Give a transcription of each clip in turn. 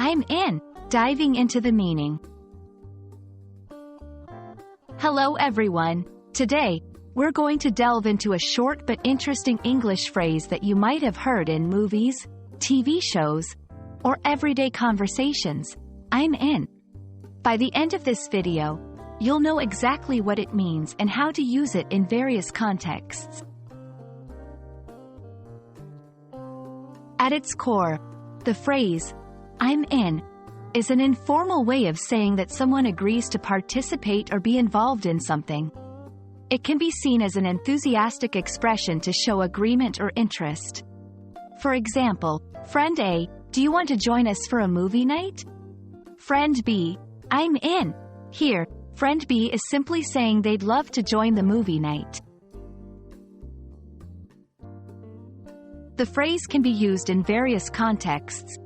I'm in. Diving into the meaning. Hello everyone. Today, we're going to delve into a short but interesting English phrase that you might have heard in movies, TV shows, or everyday conversations. I'm in. By the end of this video, you'll know exactly what it means and how to use it in various contexts. At its core, the phrase, I'm in, is an informal way of saying that someone agrees to participate or be involved in something. It can be seen as an enthusiastic expression to show agreement or interest. For example, Friend A, do you want to join us for a movie night? Friend B, I'm in. Here, Friend B is simply saying they'd love to join the movie night. The phrase can be used in various contexts,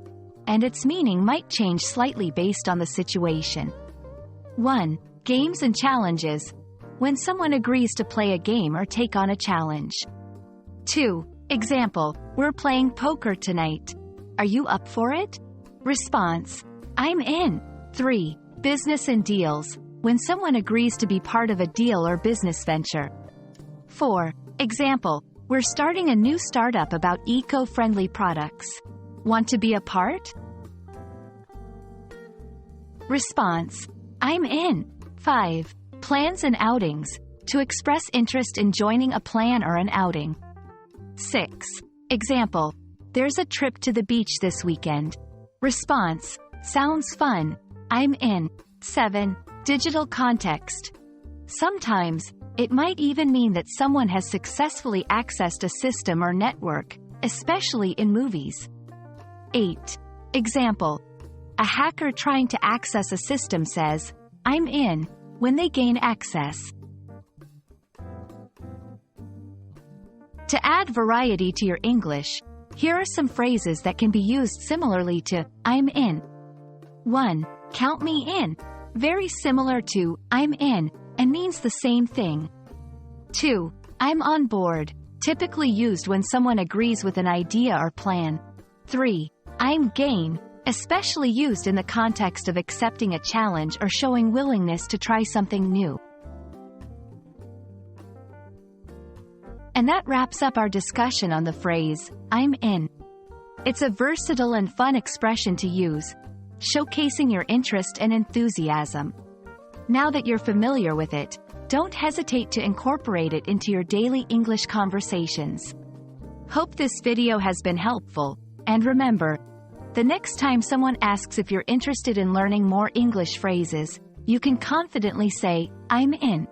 and its meaning might change slightly based on the situation. 1. Games and challenges, when someone agrees to play a game or take on a challenge. 2. Example, we're playing poker tonight. Are you up for it? Response, I'm in. 3. Business and deals, when someone agrees to be part of a deal or business venture. 4. Example, we're starting a new startup about eco-friendly products. Want to be a part? Response, I'm in. 5. Plans and outings, to express interest in joining a plan or an outing. 6. Example, there's a trip to the beach this weekend. Response, sounds fun. I'm in. 7. Digital context. Sometimes, it might even mean that someone has successfully accessed a system or network, especially in movies. 8. Example, a hacker trying to access a system says, I'm in, when they gain access. To add variety to your English, here are some phrases that can be used similarly to I'm in. 1. Count me in. Very similar to I'm in, and means the same thing. 2. I'm on board, typically used when someone agrees with an idea or plan. 3. I'm game, especially used in the context of accepting a challenge or showing willingness to try something new. And that wraps up our discussion on the phrase, I'm in. It's a versatile and fun expression to use, showcasing your interest and enthusiasm. Now that you're familiar with it, don't hesitate to incorporate it into your daily English conversations. Hope this video has been helpful, and remember, the next time someone asks if you're interested in learning more English phrases, you can confidently say, I'm in.